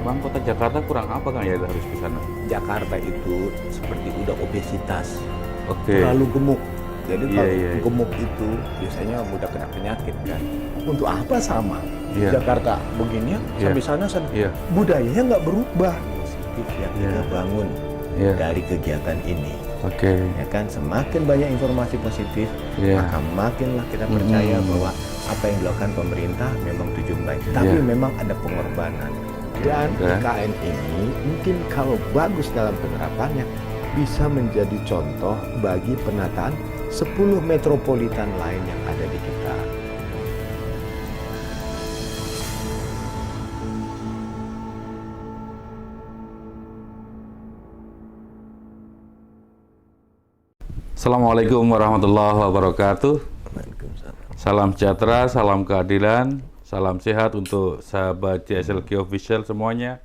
Emang kota Jakarta kurang apa Kang ya harus ke sana? Jakarta itu seperti udah obesitas, Oke. terlalu gemuk. Jadi Iya, kalau iya, iya. gemuk itu biasanya mudah kena penyakit kan. Untuk apa sama? Iya. Jakarta begini Iya. sampai sana sana. Iya. Budayanya nggak berubah. Positif yang kita Iya. bangun Iya. dari kegiatan ini. Oke. Ya kan, semakin banyak informasi positif, Iya. maka makinlah kita percaya bahwa apa yang dilakukan pemerintah memang tujuan baik. Tapi Iya. memang ada pengorbanan. Dan Dan? IKN ini mungkin kalau bagus dalam penerapannya bisa menjadi contoh bagi penataan 10 metropolitan lain yang ada di kita. Assalamualaikum warahmatullahi wabarakatuh. Waalaikumsalam. Salam sejahtera, salam keadilan, salam sehat untuk sahabat JSLK Official semuanya.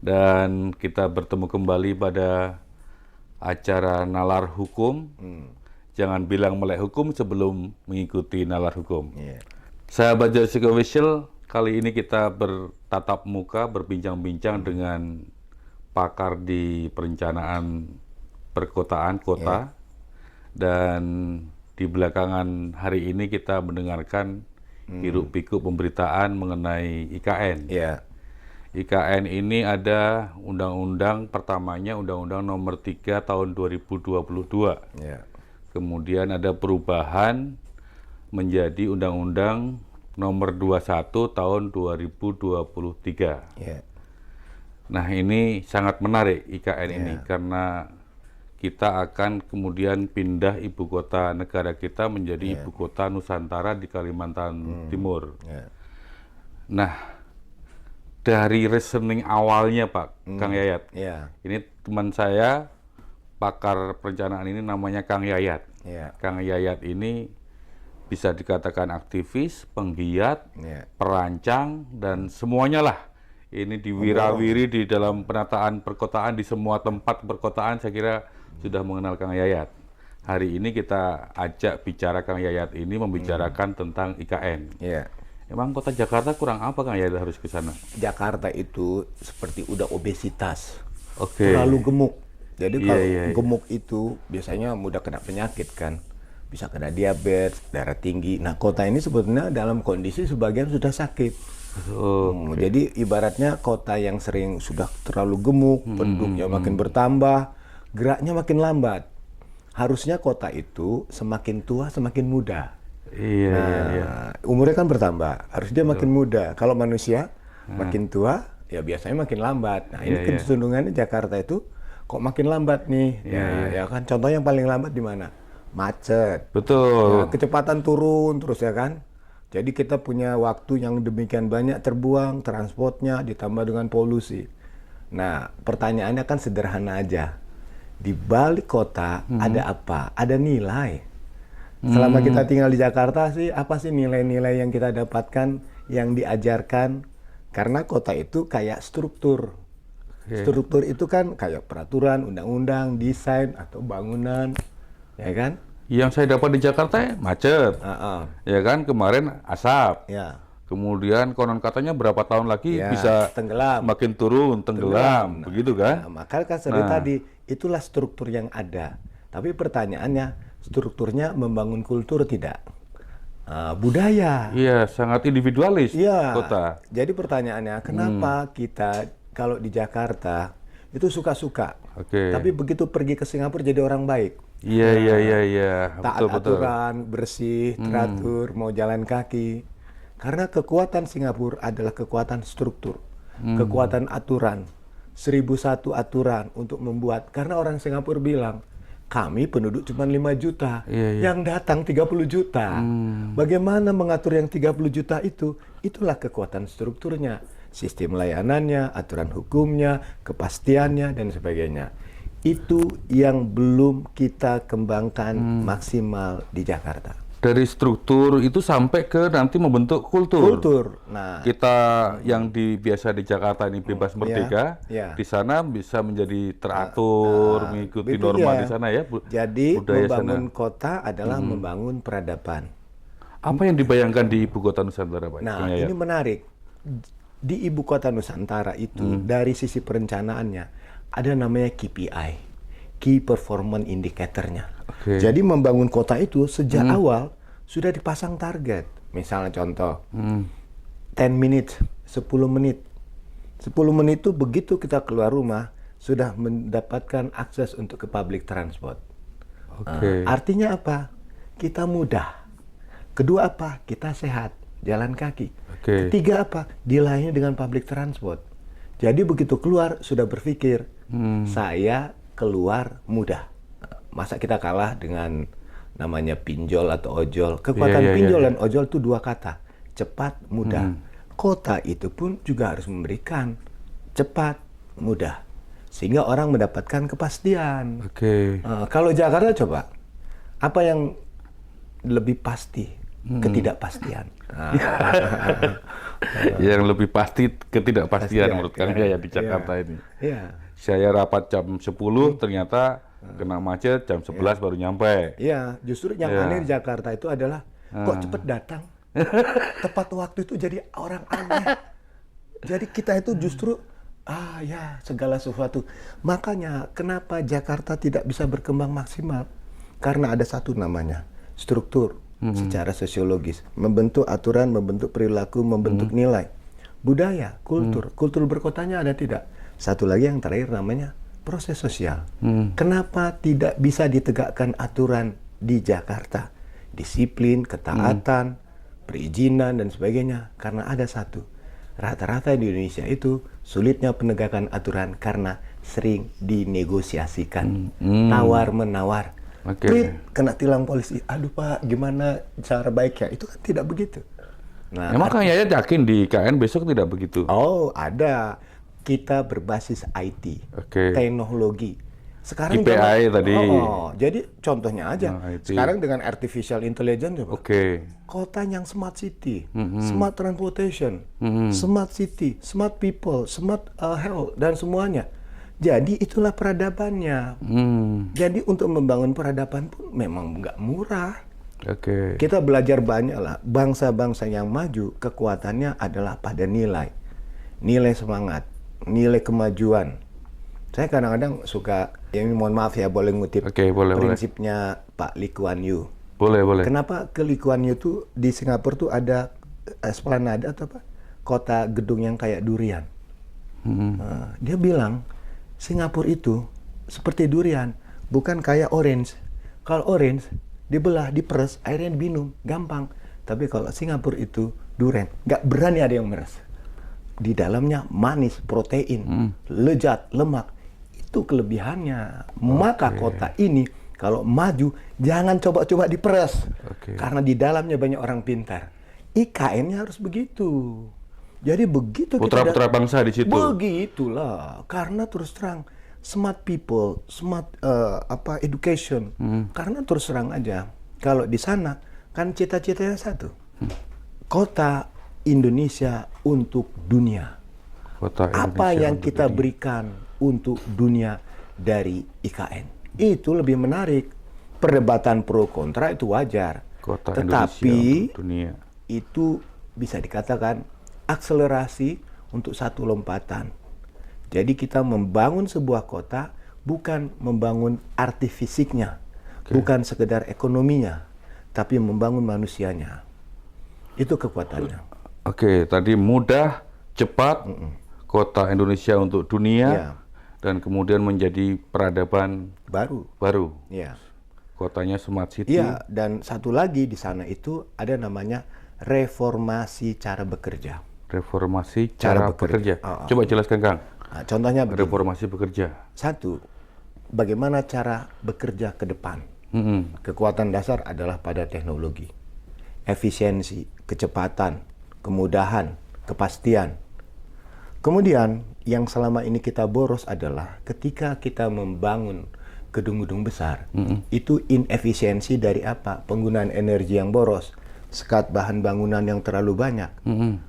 Dan kita bertemu kembali pada acara Nalar Hukum. Jangan bilang melek hukum sebelum mengikuti Nalar Hukum. Iya. Sahabat JSLK Official, kali ini kita bertatap muka, berbincang-bincang dengan pakar di perencanaan perkotaan kota. Dan di belakangan hari ini kita mendengarkan hiruk-pikuk pemberitaan mengenai IKN. Iya. IKN ini ada undang-undang pertamanya, Undang-Undang Nomor 3 Tahun 2022. Iya. Kemudian ada perubahan menjadi Undang-Undang Nomor 21 Tahun 2023. Iya. Nah, ini sangat menarik IKN ini Iya. karena kita akan kemudian pindah ibu kota negara kita menjadi ibu kota Nusantara di Kalimantan Timur. Iya. Nah, dari reasoning awalnya Pak Kang Yayat, Iya. ini teman saya pakar perencanaan ini namanya Kang Yayat. Iya. Kang Yayat ini bisa dikatakan aktivis, penggiat, Iya. perancang, dan semuanya lah. Ini diwirawiri di dalam penataan perkotaan di semua tempat perkotaan, saya kira sudah mengenal Kang Yayat. Hari ini kita ajak bicara Kang Yayat ini membicarakan tentang IKN. Iya. Emang kota Jakarta kurang apa Kang Yayat harus ke sana? Jakarta itu seperti udah obesitas, Oke. terlalu gemuk. Jadi Iya, kalau iya, iya. gemuk itu biasanya mudah kena penyakit kan, bisa kena diabetes, darah tinggi. Nah, kota ini sebetulnya dalam kondisi sebagian sudah sakit. Jadi ibaratnya kota yang sering sudah terlalu gemuk, penduduknya makin bertambah, geraknya makin lambat. Harusnya kota itu semakin tua semakin muda. Iya, iya, iya. Nah, umurnya kan bertambah, harus dia makin muda. Kalau manusia makin tua, ya biasanya makin lambat. Nah, ini Iya, iya. kecenderungannya Jakarta itu kok makin lambat nih. Ya kan contoh yang paling lambat di mana? Macet. Betul. Ya, kecepatan turun terus ya kan. Jadi kita punya waktu yang demikian banyak terbuang, transportnya ditambah dengan polusi. Nah, pertanyaannya kan sederhana aja. Di balik kota ada apa? Ada nilai. Selama kita tinggal di Jakarta sih, apa sih nilai-nilai yang kita dapatkan, yang diajarkan? Karena kota itu kayak struktur. Struktur itu kan kayak peraturan, undang-undang, desain, atau bangunan, ya kan? Yang saya dapat di Jakarta ya macet. Ya kan, kemarin asap. Ya, Kemudian konon katanya berapa tahun lagi ya, bisa tenggelam. makin turun, tenggelam, begitu kan? Nah, maka kan seperti tadi, itulah struktur yang ada. Tapi pertanyaannya, strukturnya membangun kultur tidak? Budaya. Iya, sangat individualis Iya. kota. Jadi pertanyaannya, kenapa kita kalau di Jakarta itu suka-suka, Oke. tapi begitu pergi ke Singapura jadi orang baik? Iya, iya, iya, iya. Taat Betul, betul. aturan, bersih, teratur, mau jalan kaki. Karena kekuatan Singapura adalah kekuatan struktur, kekuatan aturan, 1001 aturan untuk membuat. Karena orang Singapura bilang, kami penduduk cuma 5 juta, Iya, iya. yang datang 30 juta. Bagaimana mengatur yang 30 juta itu? Itulah kekuatan strukturnya, sistem layanannya, aturan hukumnya, kepastiannya, dan sebagainya. Itu yang belum kita kembangkan maksimal di Jakarta. Dari struktur itu sampai ke nanti membentuk kultur. Kultur. Nah, Kita yang biasa di Jakarta ini bebas merdeka, iya. di sana bisa menjadi teratur, mengikuti itu norma dia. di sana ya. Jadi budaya membangun sana. kota adalah membangun peradaban. Apa yang dibayangkan di ibu kota Nusantara, Pak? Nah, Kang Yayat? ini menarik. di ibu kota Nusantara itu dari sisi perencanaannya ada namanya KPI, Key Performance Indicator-nya. Oke. Jadi membangun kota itu sejak awal sudah dipasang target. Misalnya contoh, 10 menit, 10 menit. 10 menit itu begitu kita keluar rumah sudah mendapatkan akses untuk ke public transport. Oke. Artinya apa? Kita mudah. Kedua apa? Kita sehat, jalan kaki. Oke. Ketiga apa? Dilayani dengan public transport. Jadi begitu keluar sudah berpikir, saya keluar mudah. Masa kita kalah dengan namanya pinjol atau ojol? Kekuatan Iya, iya, pinjol iya. dan ojol itu dua kata, cepat, mudah. Kota itu pun juga harus memberikan cepat, mudah. Sehingga orang mendapatkan kepastian. Oke. Kalau Jakarta coba, apa yang lebih pasti? Ketidakpastian. Yang lebih pasti ketidakpastian Pastian, menurut kami ya. ya di Jakarta Iya. ini. Iya. Saya rapat jam 10, ternyata kena macet jam 11 baru nyampe. Iya, justru yang Iya. aneh di Jakarta itu adalah kok cepet datang. Tepat waktu itu jadi orang aneh. Jadi kita itu justru ya segala sesuatu. Makanya kenapa Jakarta tidak bisa berkembang maksimal? Karena ada satu namanya struktur secara sosiologis, membentuk aturan, membentuk perilaku, membentuk nilai, budaya, kultur. Kultur berkotanya ada tidak? Satu lagi yang terakhir namanya proses sosial. Kenapa tidak bisa ditegakkan aturan di Jakarta? Disiplin, ketaatan, perizinan dan sebagainya. Karena ada satu. Rata-rata di Indonesia itu sulitnya penegakan aturan karena sering dinegosiasikan, tawar-menawar. Oke. Prit, kena tilang polisi. Aduh Pak, gimana cara baiknya? Itu kan tidak begitu. Nah, Emang Kang Yayat yakin di KN besok tidak begitu? oh ada. Kita berbasis IT, Oke. teknologi. Sekarang KPI tadi. jadi contohnya aja. IT. Sekarang dengan artificial intelligence coba. Oke. Kota yang smart city, smart transportation, smart city, smart people, smart health dan semuanya. Jadi itulah peradabannya. Jadi untuk membangun peradaban pun memang nggak murah. Oke. Kita belajar banyak lah. Bangsa-bangsa yang maju kekuatannya adalah pada nilai, nilai semangat, nilai kemajuan. Saya kadang-kadang suka, ini mohon maaf ya boleh ngutip Oke, boleh, prinsipnya Pak Lee Kuan Yew. Boleh, boleh. Kenapa ke Lee Kuan Yew tuh di Singapura tuh ada esplanade atau apa? Kota gedung yang kayak durian. Dia bilang Singapura itu seperti durian, bukan kayak orange. Kalau orange dibelah, diperes, airnya diminum, gampang. Tapi kalau Singapura itu durian, nggak berani ada yang meres. Di dalamnya manis, protein, lezat, lemak. Itu kelebihannya. Maka kota ini kalau maju jangan coba-coba diperes. Oke. Karena di dalamnya banyak orang pintar. IKN-nya harus begitu. Jadi begitu Putra-putra bangsa di situ. begitulah. Karena terus terang smart people, smart education. Karena terus terang aja kalau di sana kan cita-citanya satu. Kota Indonesia untuk dunia. Kota Apa Indonesia yang untuk kita dunia. berikan untuk dunia dari IKN? Itu lebih menarik. Perdebatan pro kontra itu wajar. Kota Tetapi Indonesia untuk dunia. itu bisa dikatakan akselerasi untuk satu lompatan. Jadi kita membangun sebuah kota bukan membangun arti fisiknya, bukan sekedar ekonominya, tapi membangun manusianya. Itu kekuatannya. Oke, tadi mudah, cepat, kota Indonesia untuk dunia, Iya. dan kemudian menjadi peradaban baru. Ya. Kotanya smart city. Iya, dan satu lagi di sana itu ada namanya reformasi cara bekerja. Reformasi Cara cara bekerja. bekerja. Coba jelaskan, Kang. Nah, contohnya begini. Reformasi bekerja. Satu, bagaimana cara bekerja ke depan? Mm-mm. Kekuatan dasar adalah pada teknologi, efisiensi, kecepatan, kemudahan, kepastian. Kemudian yang selama ini kita boros adalah ketika kita membangun gedung-gedung besar, itu inefisiensi dari apa? Penggunaan energi yang boros, sekat bahan bangunan yang terlalu banyak,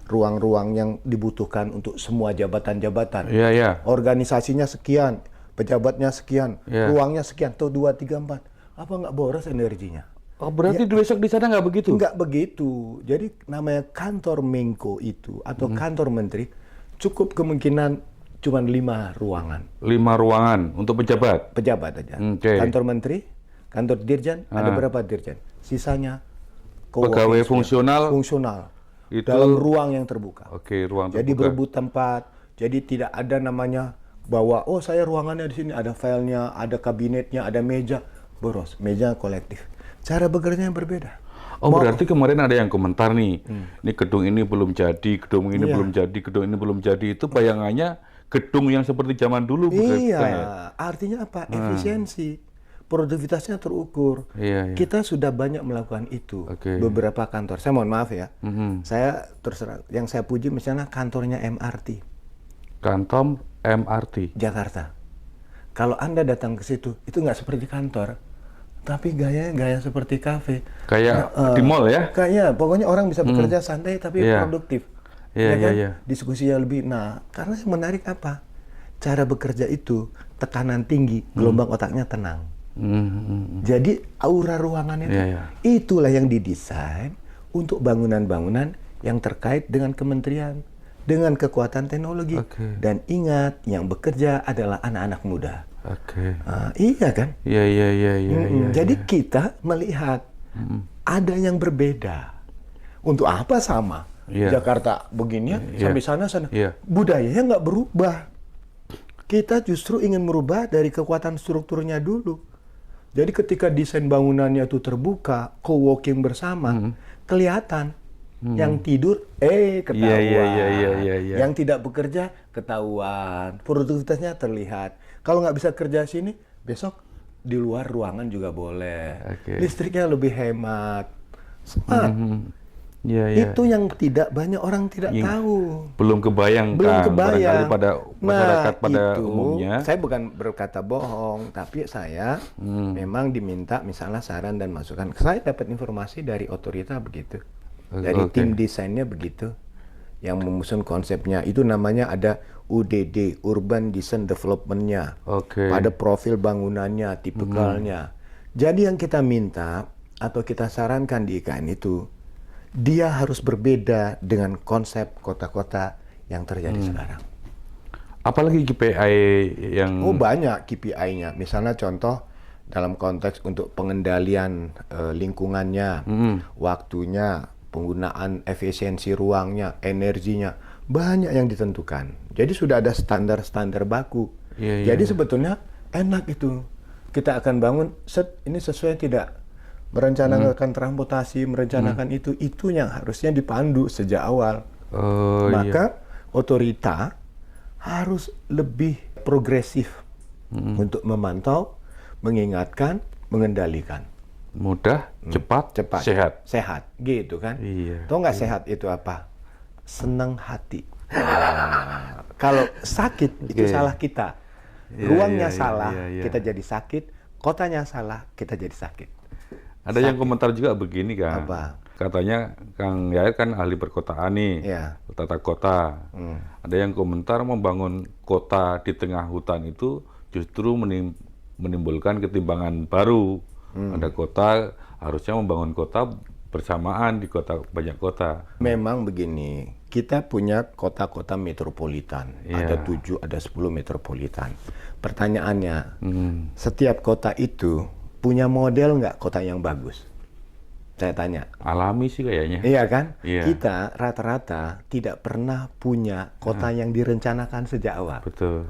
ruang-ruang yang dibutuhkan untuk semua jabatan-jabatan, Iya, iya. organisasinya sekian, pejabatnya sekian, Iya. ruangnya sekian, tuh 2, 3, 4. Apa nggak boros energinya? Oh, berarti besok di sana nggak begitu? Nggak begitu. Jadi namanya kantor Menko itu atau kantor menteri cukup kemungkinan cuma 5 ruangan. 5 ruangan untuk pejabat. Pejabat aja. Oke. Kantor menteri, kantor dirjen, ada berapa dirjen? Sisanya Pegawai co-working fungsional. fungsional Itu- dalam ruang yang terbuka. Oke, ruang Jadi terbuka. berebut tempat. Jadi tidak ada namanya bahwa oh saya ruangannya di sini ada filenya, ada kabinetnya, ada meja. Boros, meja kolektif. Cara bekerja yang berbeda. Oh, berarti kemarin ada yang komentar nih. Ini gedung ini belum jadi, gedung ini Iya. belum jadi, gedung ini belum jadi. Itu bayangannya gedung yang seperti zaman dulu Iya, bukan? artinya apa? Efisiensi. Produktivitasnya terukur. Iya, iya. Kita sudah banyak melakukan itu. Oke. Beberapa kantor. Saya mohon maaf ya. Mhm. Saya terserah. Yang saya puji misalnya kantornya MRT Kantor MRT. Jakarta. Kalau Anda datang ke situ, itu nggak seperti kantor, tapi gaya seperti kafe. Kayak di mall ya? Kayaknya, pokoknya orang bisa bekerja santai tapi Iya. produktif. Iya, Ya kan? iya. Diskusinya lebih. Nah, karena yang menarik apa? Cara bekerja itu tekanan tinggi, gelombang otaknya tenang. Mhm. Jadi aura ruangan itu, Iya, iya. itulah yang didesain untuk bangunan-bangunan yang terkait dengan kementerian, dengan kekuatan teknologi. Oke. Dan ingat, yang bekerja adalah anak-anak muda. Oke. Iya kan? Iya, iya, iya, iya. iya, Jadi iya. kita melihat ada yang berbeda. Untuk apa sama? Iya. Jakarta begini ya, Iya. sampai sana. Iya. Budayanya nggak berubah. Kita justru ingin merubah dari kekuatan strukturnya dulu. Jadi ketika desain bangunannya itu terbuka, co-working bersama, kelihatan. Yang tidur, ketahuan. Iya, iya, iya, iya, iya. Yang tidak bekerja, ketahuan. Produktivitasnya terlihat. Kalau nggak bisa kerja sini, besok di luar ruangan juga boleh. Oke. Listriknya lebih hemat. Smart. Iya, iya. Itu yang tidak banyak orang tidak tahu. Belum kebayang Belum Kang. Barangkali kebayang. pada masyarakat pada itu, umumnya. saya bukan berkata bohong, tapi saya memang diminta misalnya saran dan masukan. Saya dapat informasi dari otorita begitu. Dari Oke. tim desainnya begitu. Yang menyusun konsepnya. Itu namanya ada UDD, Urban Design Development-nya. Oke. Pada profil bangunannya, tipikalnya. Jadi yang kita minta atau kita sarankan di IKN itu, dia harus berbeda dengan konsep kota-kota yang terjadi sekarang. Apalagi KPI yang Oh banyak KPI-nya. Misalnya contoh dalam konteks untuk pengendalian lingkungannya, waktunya, penggunaan efisiensi ruangnya, energinya, banyak yang ditentukan. Jadi sudah ada standar-standar baku. Iya, iya, Jadi sebetulnya enak itu. Kita akan bangun, ini sesuai tidak? Merencanakan transportasi, merencanakan itu yang harusnya dipandu sejak awal. Oh, iya. Maka otorita harus lebih progresif untuk memantau, mengingatkan, mengendalikan. Mudah, cepat, Cepat, sehat. gitu kan? Iya. Tahu nggak sehat itu apa? Senang hati. Kalau sakit itu Oke. salah kita. Iya, Ruangnya iya, salah, iya, iya. kita jadi sakit. Kotanya salah, kita jadi sakit. Ada yang komentar juga begini, Kang. Apa? Katanya Kang Yayat kan ahli perkotaan nih, Iya. tata kota. Ada yang komentar membangun kota di tengah hutan itu justru menimbulkan ketimpangan baru. Ada kota harusnya membangun kota bersamaan di kota banyak kota. Memang begini, kita punya kota-kota metropolitan. Iya. Ada 7, ada 10 metropolitan. Pertanyaannya, setiap kota itu punya model nggak kota yang bagus? Saya tanya. Alami sih kayaknya. Iya kan? Iya. Kita rata-rata tidak pernah punya kota yang direncanakan sejak awal. Betul.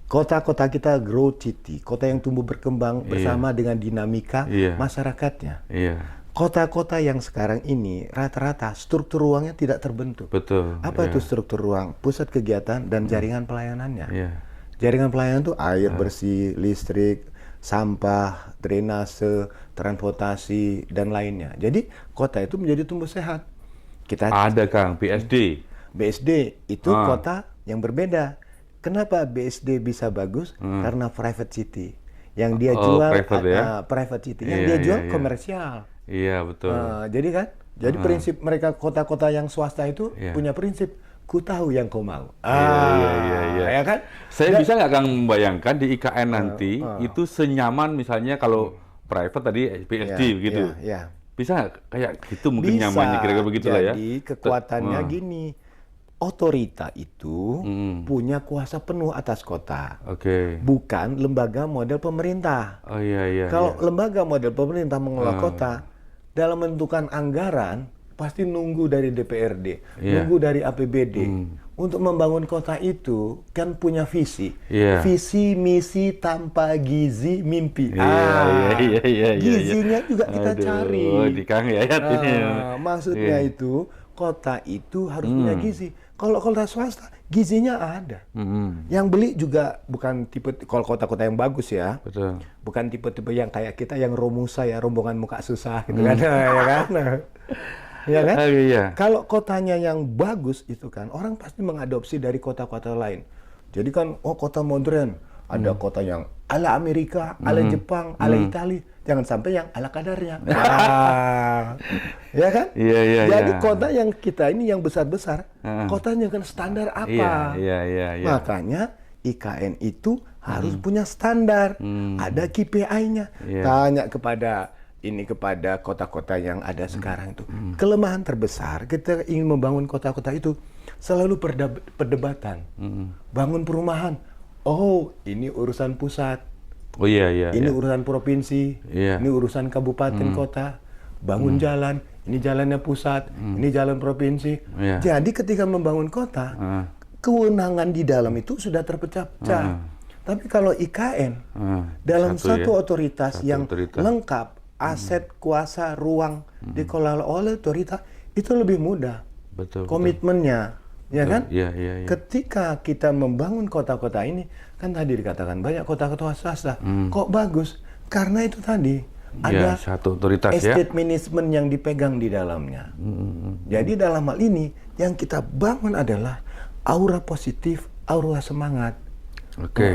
Kota-kota kita growth city, kota yang tumbuh berkembang bersama dengan dinamika Iya. masyarakatnya. Iya, Kota-kota yang sekarang ini rata-rata struktur ruangnya tidak terbentuk. betul. Apa Iya. itu struktur ruang? Pusat kegiatan dan jaringan pelayanannya. Iya. Jaringan pelayanan itu air bersih, listrik, sampah, drainase, transportasi, dan lainnya. Jadi kota itu menjadi tumbuh sehat. Kita Ada Kang, BSD. BSD itu kota yang berbeda. Kenapa BSD bisa bagus? Karena private city. Yang dia Oh, jual private ya? private city. Yang Iya, dia iya, jual iya. komersial. Iya, betul. Jadi kan, jadi prinsip mereka kota-kota yang swasta itu Iya. punya prinsip ku tahu yang kau mau. Iya. Ya kan? Saya bisa nggak Kang membayangkan di IKN nanti itu senyaman misalnya kalau private tadi BSD Iya, begitu. iya. Bisa nggak kayak gitu mungkin nyamannya kira-kira begitu lah ya. Jadi kekuatannya gini. otorita itu punya kuasa penuh atas kota. Oke. Bukan lembaga model pemerintah. Oh iya. Kalau lembaga model pemerintah mengelola kota, dalam menentukan anggaran, pasti nunggu dari DPRD, nunggu dari APBD. Untuk membangun kota itu, kan punya visi. Visi, misi, tanpa gizi, mimpi. Gizinya juga kita cari. Di Kang Yayat ini. Maksudnya itu, kota itu harus punya gizi. Kalau kota swasta, gizinya ada. Yang beli juga bukan tipe, kalau kota-kota yang bagus ya, Betul. bukan tipe-tipe yang kayak kita yang romusa ya, rombongan muka susah gitu kan, ya kan? Ya kan? Iya. Kalau kotanya yang bagus itu kan, orang pasti mengadopsi dari kota-kota lain. Jadi kan, oh kota modern, ada kota yang ala Amerika, ala Jepang, ala Italia. Jangan sampai yang ala kadarnya. Ya kan? Iya. Jadi kota yang kita ini yang besar-besar, kotanya kan standar apa? Iya. Makanya IKN itu harus punya standar, ada KPI-nya. Tanya kepada kota-kota yang ada sekarang itu. Kelemahan terbesar kita ingin membangun kota-kota itu selalu perdebatan. Bangun perumahan. Oh, ini urusan pusat. Oh iya. Ini urusan provinsi. Ini urusan kabupaten kota. Bangun jalan. Ini jalannya pusat. Ini jalan provinsi. Jadi ketika membangun kota, kewenangan di dalam itu sudah terpecah-pecah. Tapi kalau IKN dalam satu otoritas yang lengkap, aset, kuasa, ruang dikelola oleh otoritas, itu lebih mudah. Betul. Komitmennya, ya kan? Iya. Ketika kita membangun kota-kota ini, kan tadi dikatakan banyak kota-kota swasta. Kok bagus? Karena itu tadi ada satu otoritas estate management yang dipegang di dalamnya. Jadi dalam hal ini yang kita bangun adalah aura positif, aura semangat. Oke.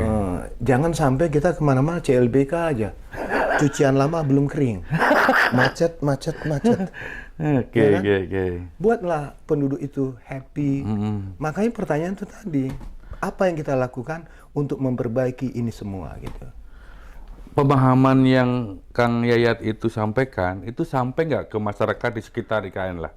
Jangan sampai kita kemana-mana CLBK aja. Cucian lama belum kering. Macet. Oke. Buatlah penduduk itu happy. Makanya pertanyaan itu tadi, apa yang kita lakukan untuk memperbaiki ini semua gitu. Pemahaman yang Kang Yayat itu sampaikan, itu sampai nggak ke masyarakat di sekitar IKN lah?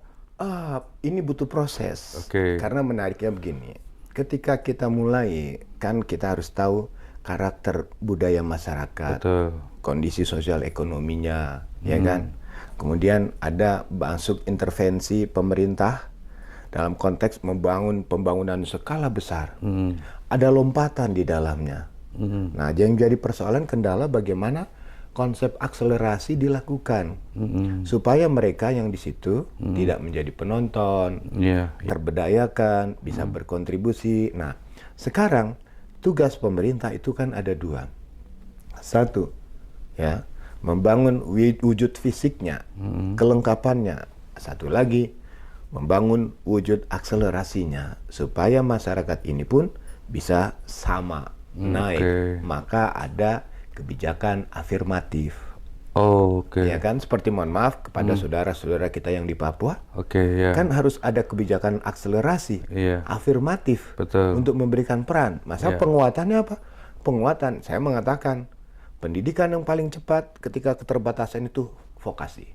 Ini butuh proses. Oke. Karena menariknya begini. Ketika kita mulai, kan kita harus tahu karakter budaya masyarakat. Betul. Kondisi sosial ekonominya, ya kan? Kemudian ada masuk intervensi pemerintah dalam konteks membangun pembangunan skala besar. Ada lompatan di dalamnya. Nah, yang jadi persoalan kendala bagaimana konsep akselerasi dilakukan supaya mereka yang di situ tidak menjadi penonton, terberdayakan, bisa berkontribusi. Nah, sekarang tugas pemerintah itu kan ada dua. Satu, ya, membangun wujud fisiknya, kelengkapannya. Satu lagi, membangun wujud akselerasinya supaya masyarakat ini pun bisa sama naik. Maka ada kebijakan afirmatif. Ya kan, seperti mohon maaf kepada saudara-saudara kita yang di Papua. Kan harus ada kebijakan akselerasi, afirmatif. Betul. Untuk memberikan peran. Masa penguatannya apa? Penguatan, saya mengatakan pendidikan yang paling cepat ketika keterbatasan itu vokasi.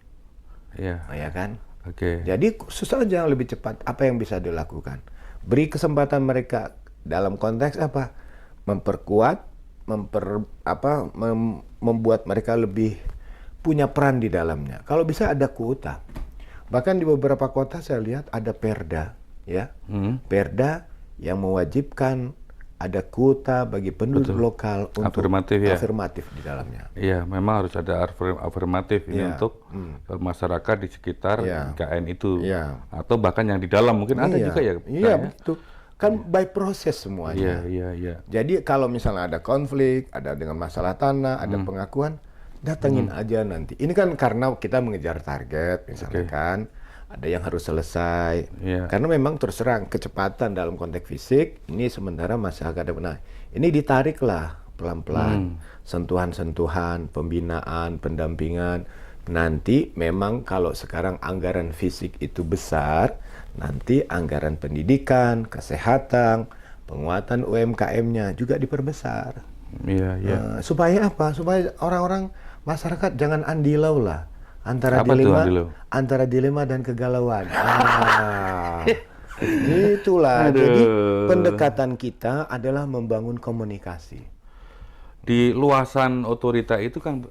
Ya kan? Jadi susah aja yang lebih cepat. Apa yang bisa dilakukan? Beri kesempatan mereka dalam konteks apa? Memperkuat, membuat mereka lebih punya peran di dalamnya. Kalau bisa ada kuota. Bahkan di beberapa kota saya lihat ada perda, ya. Perda yang mewajibkan ada kuota bagi penduduk lokal untuk afirmatif di dalamnya. Iya, memang harus ada afirmatif ini untuk masyarakat di sekitar IKN itu. Atau bahkan yang di dalam mungkin ada juga ya. Iya, betul. Kan by proses semuanya. Iya. Jadi kalau misalnya ada konflik, ada dengan masalah tanah, ada pengakuan, datengin aja nanti. Ini kan karena kita mengejar target, misalnya kan. Ada yang harus selesai. Karena memang terus terang kecepatan dalam konteks fisik, ini sementara masyarakat ada benar. Ini ditariklah pelan-pelan. Sentuhan-sentuhan, pembinaan, pendampingan. Nanti memang kalau sekarang anggaran fisik itu besar, nanti anggaran pendidikan, kesehatan, penguatan UMKM-nya juga diperbesar. Supaya apa? Supaya orang-orang masyarakat jangan andilau lah antara dilema dan kegalauan. Itulah. Aduh. Jadi pendekatan kita adalah membangun komunikasi. Di luasan otorita itu Kang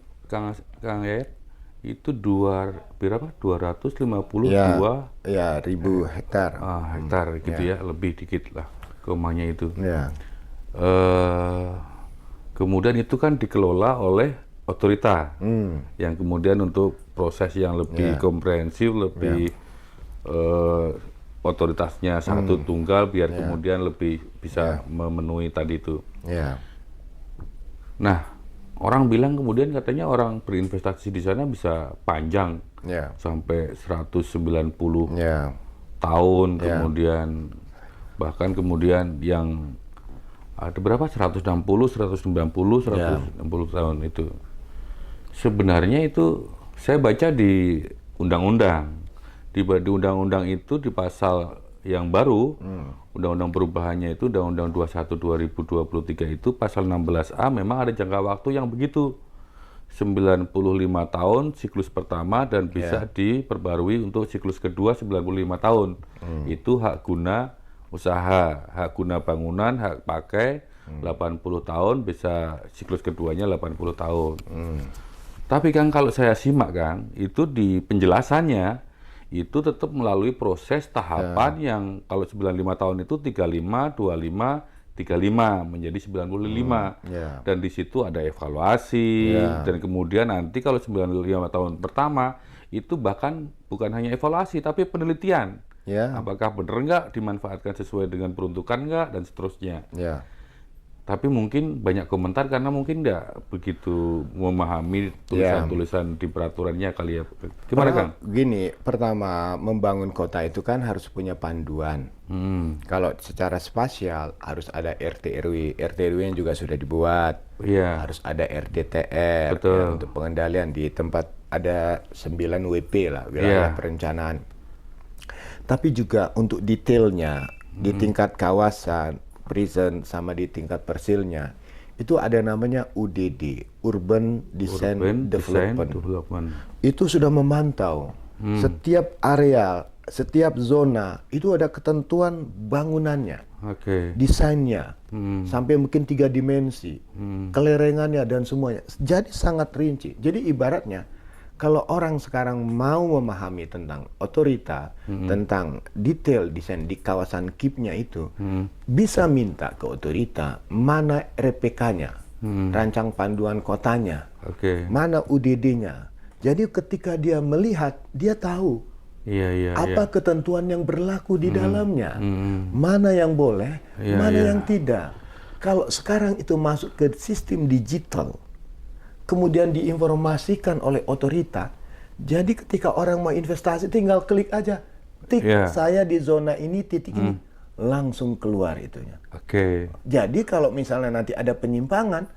Yayat, itu berapa? 252 Ya, ribu hektar. hektar gitu ya, lebih dikit lah komanya itu. Ya, Kemudian itu kan dikelola oleh otorita, yang kemudian untuk proses yang lebih komprehensif, lebih otoritasnya satu tunggal, biar kemudian lebih bisa memenuhi tadi itu. ya, Nah, orang bilang kemudian katanya orang berinvestasi di sana bisa panjang, ya, sampai 190 ya, tahun, kemudian bahkan kemudian yang ada berapa? 160, 160 tahun itu. Sebenarnya itu saya baca di undang-undang. Di undang-undang itu di pasal yang baru, undang-undang perubahannya itu Undang-Undang 21 2023 itu pasal 16A memang ada jangka waktu yang begitu. 95 tahun siklus pertama dan bisa diperbarui untuk siklus kedua 95 tahun. Itu hak guna usaha, hak guna bangunan, hak pakai 80 tahun, bisa siklus keduanya 80 tahun. Tapi Kang, kalau saya simak Kang, itu di penjelasannya itu tetap melalui proses tahapan yang kalau 95 tahun itu 35, 25, 35 menjadi 95. Dan di situ ada evaluasi dan kemudian nanti kalau 95 tahun pertama itu bahkan bukan hanya evaluasi tapi penelitian. Apakah benar nggak dimanfaatkan sesuai dengan peruntukan nggak dan seterusnya. Tapi mungkin banyak komentar karena mungkin nggak begitu memahami tulisan-tulisan di peraturannya kali ya. Gimana Kang? Gini, pertama membangun kota itu kan harus punya panduan. Kalau secara spasial harus ada RT RW, RT RW yang juga sudah dibuat. Harus ada RDTR ya, untuk pengendalian di tempat ada 9 WP lah, wilayah perencanaan. Tapi juga untuk detailnya di tingkat kawasan, prison sama di tingkat persilnya itu ada namanya UDD, Urban Design Development. Itu sudah memantau setiap area, setiap zona itu ada ketentuan bangunannya, desainnya, sampai mungkin 3 dimensi, kelerengannya dan semuanya. Jadi sangat rinci. Jadi ibaratnya kalau orang sekarang mau memahami tentang otorita, tentang detail desain di kawasan KIP-nya itu, bisa minta ke otorita mana RPK-nya, rancang panduan kotanya, mana UDD-nya. Jadi ketika dia melihat, dia tahu apa ketentuan yang berlaku di dalamnya, mana yang boleh, mana yang tidak. Kalau sekarang itu masuk ke sistem digital, kemudian diinformasikan oleh otorita. Jadi ketika orang mau investasi tinggal klik aja, tik saya di zona ini, titik ini, langsung keluar itunya. Jadi kalau misalnya nanti ada penyimpangan,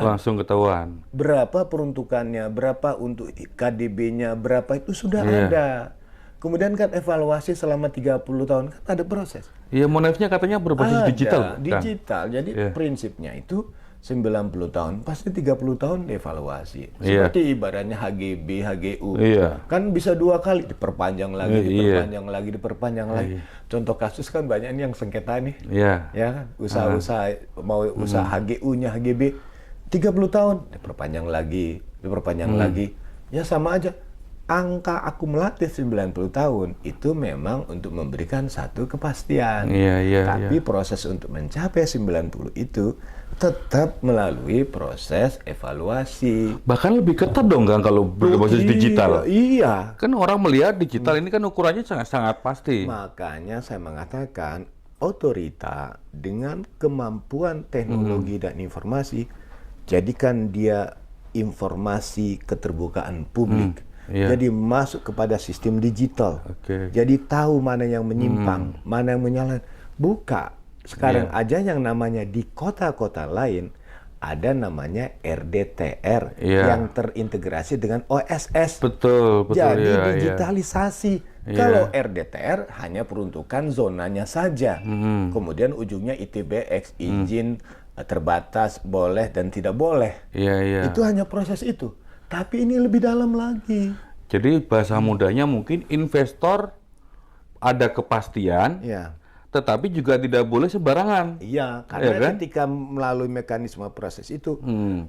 langsung ketahuan. Berapa peruntukannya, berapa untuk KDB-nya, berapa itu sudah ada. Kemudian kan evaluasi selama 30 tahun kan ada proses. Iya, Monefnya katanya berbasis digital. Digital. Jadi prinsipnya itu 90 tahun, pasti 30 tahun dievaluasi. Seperti ibaratnya HGB, HGU. Kan bisa 2 kali, diperpanjang lagi, diperpanjang lagi. Contoh kasus kan banyak ini yang sengketa nih. Ya kan, usaha-usaha, mau usaha HGU-nya, HGB, 30 tahun, diperpanjang lagi. Ya sama aja. Angka akumulatif 90 tahun itu memang untuk memberikan satu kepastian. Tapi proses untuk mencapai 90 itu tetap melalui proses evaluasi. Bahkan lebih ketat dong Kang kalau berbasis digital. Kan orang melihat digital ini kan ukurannya sangat pasti. Makanya saya mengatakan otorita dengan kemampuan teknologi dan informasi, jadikan dia informasi keterbukaan publik. Jadi masuk kepada sistem digital. Jadi tahu mana yang menyimpang, mana yang menyalahi. Buka. Sekarang aja yang namanya di kota-kota lain ada namanya RDTR yang terintegrasi dengan OSS. Betul. Jadi digitalisasi. Kalau RDTR hanya peruntukan zonanya saja. Kemudian ujungnya ITBX, izin terbatas, boleh dan tidak boleh. Itu hanya proses itu. Tapi ini lebih dalam lagi. Jadi bahasa mudanya mungkin investor ada kepastian, Ya. tetapi juga tidak boleh sembarangan. Iya, karena Ya kan? ketika melalui mekanisme proses itu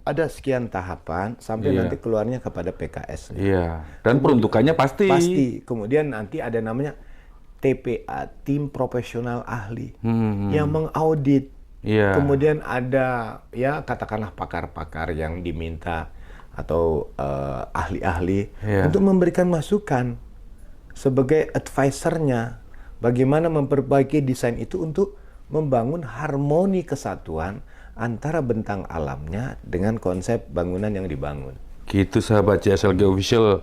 ada sekian tahapan sampai Iya. nanti keluarnya kepada PKS. Iya, dan peruntukannya pasti. Pasti. Kemudian nanti ada namanya TPA, tim profesional ahli, yang mengaudit. Iya. Kemudian ada ya katakanlah pakar-pakar yang diminta atau ahli-ahli Iya. untuk memberikan masukan sebagai advisernya bagaimana memperbaiki desain itu untuk membangun harmoni kesatuan antara bentang alamnya dengan konsep bangunan yang dibangun. Gitu sahabat CSLG Official,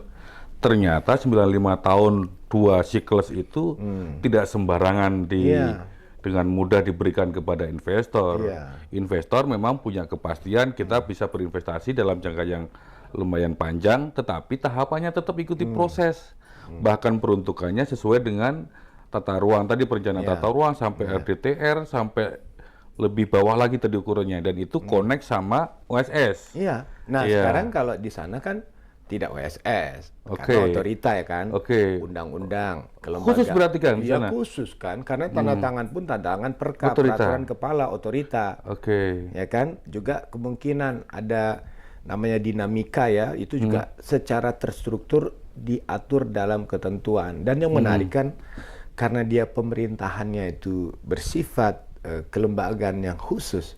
ternyata 95 tahun 2 siklus itu tidak sembarangan Iya. dengan mudah diberikan kepada investor. Iya. Investor memang punya kepastian kita bisa berinvestasi dalam jangka yang lumayan panjang, tetapi tahapannya tetap ikuti proses. Bahkan peruntukannya sesuai dengan tata ruang tadi, perencanaan Iya. tata ruang sampai RDTR sampai lebih bawah lagi tadi ukurannya, dan itu connect sama OSS. Iya. Nah, Iya. sekarang kalau di sana kan tidak OSS, Oke. karena otorita ya kan. Oke. Undang-undang, kelembagaan. Khusus berarti kan di Iya, sana? khusus kan, karena tanda tangan pun tanda tangan perka, Otorita. peraturan kepala otorita. Oke. Ya kan? Juga kemungkinan ada namanya dinamika ya, itu juga secara terstruktur diatur dalam ketentuan. Dan yang menarik kan karena dia pemerintahannya itu bersifat kelembagaan yang khusus,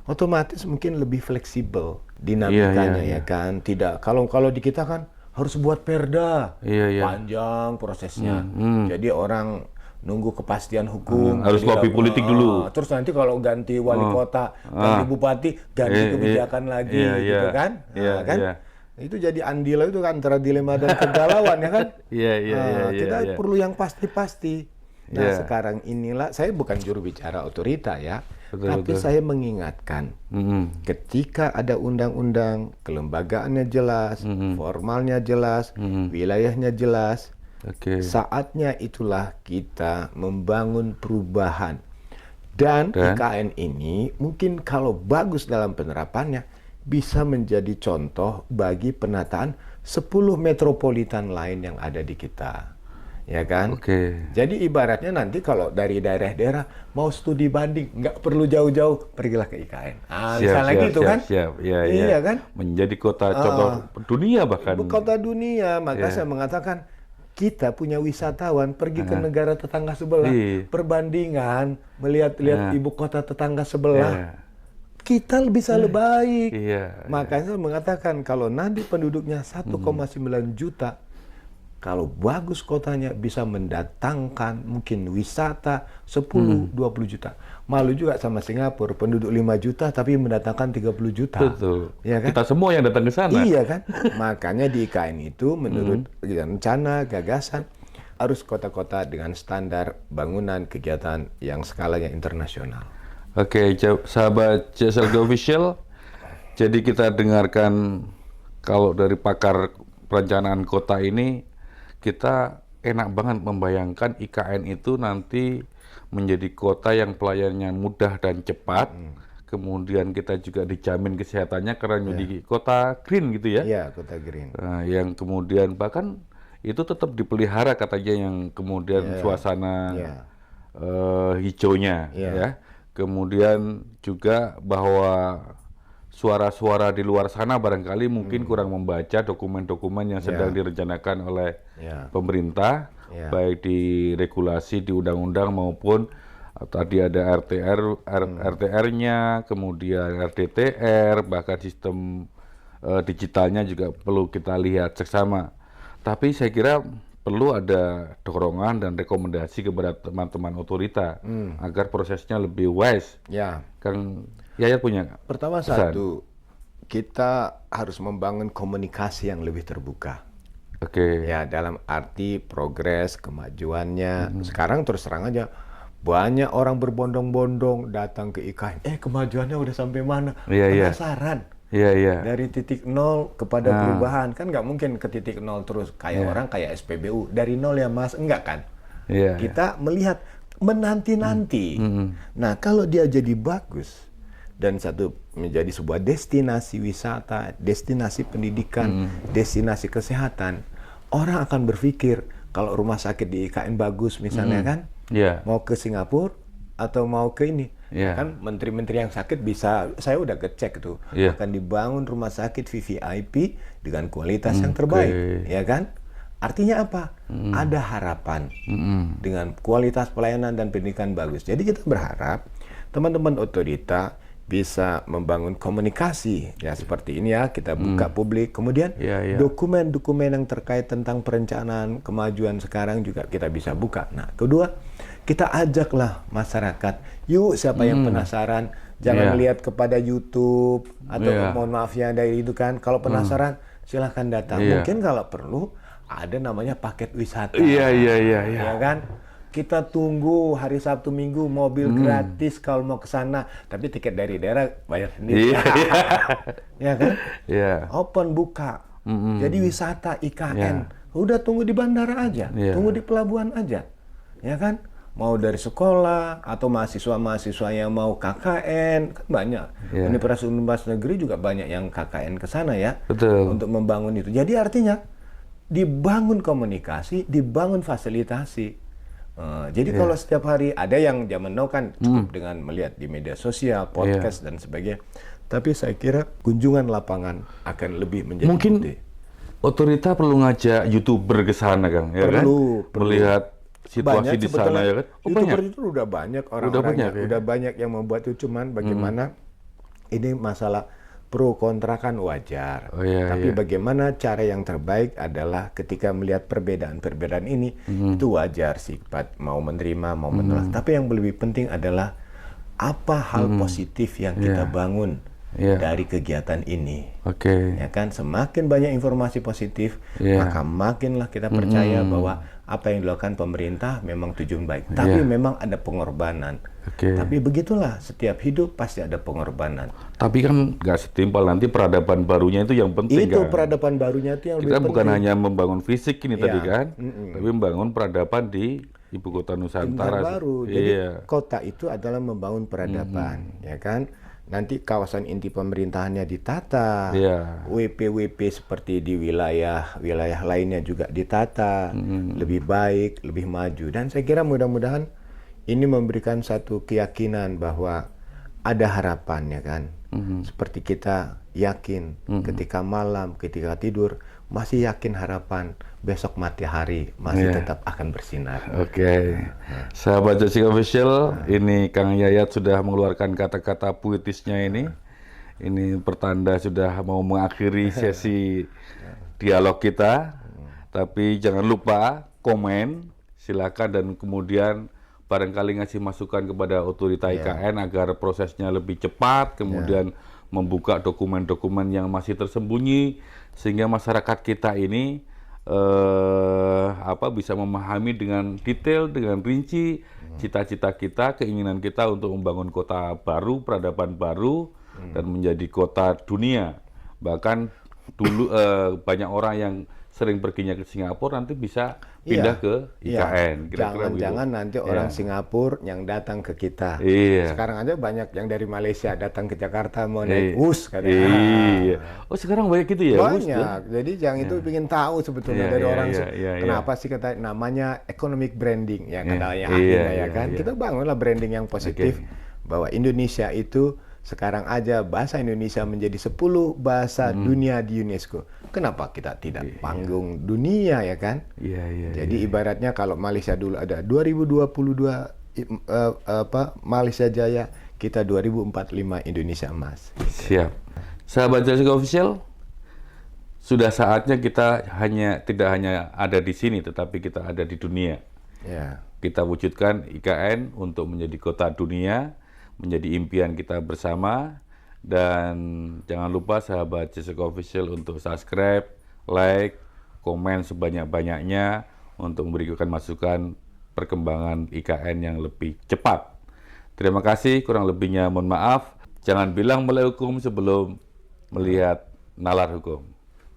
otomatis mungkin lebih fleksibel dinamikanya Iya. ya kan. Tidak kalau di kita kan harus buat perda, Iya. panjang prosesnya. Jadi orang nunggu kepastian hukum. Harus jadi lobby politik dulu. Terus nanti kalau ganti wali kota, ganti bupati, ganti kebijakan lagi, Iya, gitu iya. kan? Iya, Nah, kan? iya. Itu jadi andil itu kan antara dilema dan kegalauan ya kan? Iya, iya, Nah, iya, kita iya. perlu yang pasti-pasti. Nah, Iya. sekarang inilah saya bukan juru bicara otorita ya, Betul, tapi betul. saya mengingatkan ketika ada undang-undang, kelembagaannya jelas, formalnya jelas, wilayahnya jelas, Oke. saatnya itulah kita membangun perubahan. Dan IKN ini mungkin kalau bagus dalam penerapannya bisa menjadi contoh bagi penataan 10 metropolitan lain yang ada di kita. Ya kan? Oke. Jadi ibaratnya nanti kalau dari daerah-daerah mau studi banding, nggak perlu jauh-jauh, pergilah ke IKN. Misalnya gitu kan? Siap. Iya, Iya kan? Menjadi kota contoh dunia bahkan. Kota dunia, maka saya mengatakan kita punya wisatawan pergi ke negara tetangga sebelah, Iya. perbandingan melihat-lihat ibu kota tetangga sebelah, Iya. kita bisa lebih baik. Iya. Makanya saya mengatakan kalau nanti penduduknya 1,9 juta, kalau bagus kotanya bisa mendatangkan mungkin wisata 10-20 juta. Malu juga sama Singapura, penduduk 5 juta tapi mendatangkan 30 juta. Betul. Ya kan? Kita semua yang datang ke sana. Iya kan? Makanya di IKN itu menurut rencana, gagasan, harus kota-kota dengan standar bangunan kegiatan yang skalanya internasional. Oke, sahabat CSLG Official, jadi kita dengarkan kalau dari pakar perencanaan kota ini, kita enak banget membayangkan IKN itu nanti menjadi kota yang pelayanannya mudah dan cepat. Kemudian kita juga dijamin kesehatannya karena menjadi kota green gitu ya. Iya, kota green. Nah, yang kemudian bahkan itu tetap dipelihara katanya, yang kemudian suasana hijaunya ya. Kemudian juga bahwa suara-suara di luar sana barangkali mungkin kurang membaca dokumen-dokumen yang sedang direncanakan oleh pemerintah, baik di regulasi, di undang-undang maupun tadi ada RTR-nya, kemudian RDTR, bahkan sistem digitalnya juga perlu kita lihat seksama. Tapi saya kira perlu ada dorongan dan rekomendasi kepada teman-teman otorita agar prosesnya lebih wise. Ya. Kang Yayat punya nggak? Pertama pesan? satu, kita harus membangun komunikasi yang lebih terbuka. Oke. Ya, dalam arti progres, kemajuannya. Sekarang terus terang aja, banyak orang berbondong-bondong datang ke IKN. Kemajuannya udah sampai mana? Iya. Penasaran. Iya. Dari titik nol kepada perubahan. Kan nggak mungkin ke titik nol terus. Kayak orang kayak SPBU. Dari nol ya Mas? Enggak kan? Iya. Kita melihat menanti-nanti. Nah, kalau dia jadi bagus, dan satu menjadi sebuah destinasi wisata, destinasi pendidikan, destinasi kesehatan, orang akan berpikir Kalau rumah sakit di IKN bagus misalnya kan, Iya. mau ke Singapura atau mau ke ini, Iya. kan menteri-menteri yang sakit bisa, saya udah ngecek tuh, Iya. akan dibangun rumah sakit VVIP dengan kualitas yang terbaik, ya kan? Artinya apa? Ada harapan dengan kualitas pelayanan dan pendidikan bagus. Jadi kita berharap teman-teman otorita bisa membangun komunikasi ya seperti ini ya, kita buka publik, kemudian Iya. dokumen-dokumen yang terkait tentang perencanaan kemajuan sekarang juga kita bisa buka. Nah, kedua, kita ajaklah masyarakat, yuk siapa yang penasaran, jangan lihat kepada YouTube atau mohon maaf ya dari itu kan, kalau penasaran silahkan datang. Iya. Mungkin kalau perlu ada namanya paket wisata. Iya. Ya kan? Kita tunggu hari Sabtu Minggu mobil gratis kalau mau ke sana, tapi tiket dari daerah bayar sendiri. Iya. Ya kan? Iya. Open buka. Jadi wisata IKN. Udah tunggu di bandara aja, Iya. tunggu di pelabuhan aja. Ya kan? Mau dari sekolah atau mahasiswa-mahasiswa yang mau KKN, kan banyak. Iya. Universitas negeri juga banyak yang KKN ke sana ya. Betul. Untuk membangun itu. Jadi artinya dibangun komunikasi, dibangun fasilitasi. Jadi kalau setiap hari ada yang zaman now kan cukup dengan melihat di media sosial, podcast dan sebagainya. Tapi saya kira kunjungan lapangan akan lebih menjadi Mungkin penting. otorita perlu ngajak YouTuber ke sana, Kang, ya kan? Perlu. Melihat situasi Banyak di sana sebetulnya. ya kan? Oh, YouTuber banyak. itu udah banyak Udah orang-orangnya, banyak, ya? udah banyak yang membuat itu, cuman bagaimana ini masalah pro kontra kan wajar. Oh, iya, Tapi iya. bagaimana cara yang terbaik adalah ketika melihat perbedaan-perbedaan ini, itu wajar sifat mau menerima, mau menolak. Tapi yang lebih penting adalah apa hal positif yang kita bangun dari kegiatan ini. Oke. Ya kan, semakin banyak informasi positif, Iya. maka makinlah kita percaya bahwa apa yang dilakukan pemerintah memang tujuan baik. Tapi memang ada pengorbanan. Oke. Tapi begitulah, setiap hidup pasti ada pengorbanan. Tapi kan nggak setimpal, nanti peradaban barunya itu yang penting, Itu kan? peradaban barunya itu yang Kita lebih bukan penting. hanya membangun fisik ini tadi Iya. kan, tapi membangun peradaban di ibu kota Nusantara. Bentar baru. Jadi Iya. kota itu adalah membangun peradaban, ya kan? Nanti kawasan inti pemerintahannya ditata, Iya. WP-WP seperti di wilayah lainnya juga ditata, lebih baik, lebih maju. Dan saya kira mudah-mudahan ini memberikan satu keyakinan bahwa ada harapan, ya kan? Seperti kita yakin ketika malam, ketika tidur, masih yakin harapan besok matahari masih tetap akan bersinar. Oke, sahabat Jessica Official, ini Kang Yayat sudah mengeluarkan kata-kata puitisnya ini. Ini pertanda sudah mau mengakhiri sesi dialog kita. Tapi jangan lupa komen, silakan, dan kemudian barangkali ngasih masukan kepada otorita IKN agar prosesnya lebih cepat, kemudian membuka dokumen-dokumen yang masih tersembunyi sehingga masyarakat kita ini bisa memahami dengan detail, dengan rinci cita-cita kita, keinginan kita untuk membangun kota baru, peradaban baru, dan menjadi kota dunia. Bahkan dulu banyak orang yang sering perginya ke Singapura nanti bisa pindah ke IKN. Kira-kira begitu. Jangan-jangan nanti orang Singapura yang datang ke kita. Iya. Sekarang aja banyak yang dari Malaysia datang ke Jakarta mau naik bus katanya. Iya. Oh, sekarang banyak gitu ya? Bus, tuh? Banyak. Jadi yang itu ingin tahu sebetulnya dari orang kenapa sih kata namanya economic branding ya katanya akhirnya ya kan. Kita bangunlah branding yang positif bahwa Indonesia itu sekarang aja bahasa Indonesia menjadi 10 bahasa dunia di UNESCO. Kenapa kita tidak panggung dunia ya kan? Jadi ibaratnya kalau Malaysia dulu ada 2022 Malaysia Jaya, kita 2045 Indonesia Emas. Siap. Sahabat Jessica Official, sudah saatnya kita tidak hanya ada di sini, tetapi kita ada di dunia. Ya. Kita wujudkan IKN untuk menjadi kota dunia, menjadi impian kita bersama. Dan jangan lupa sahabat Jessica Official untuk subscribe, like, komen sebanyak-banyaknya untuk memberikan masukan perkembangan IKN yang lebih cepat. Terima kasih, kurang lebihnya mohon maaf. Jangan bilang melek hukum sebelum melihat nalar hukum.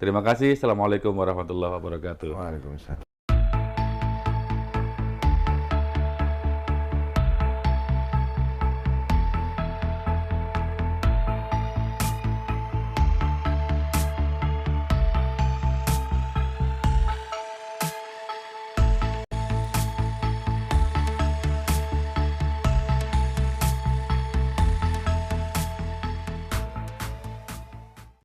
Terima kasih. Assalamualaikum warahmatullahi wabarakatuh. Waalaikumsalam.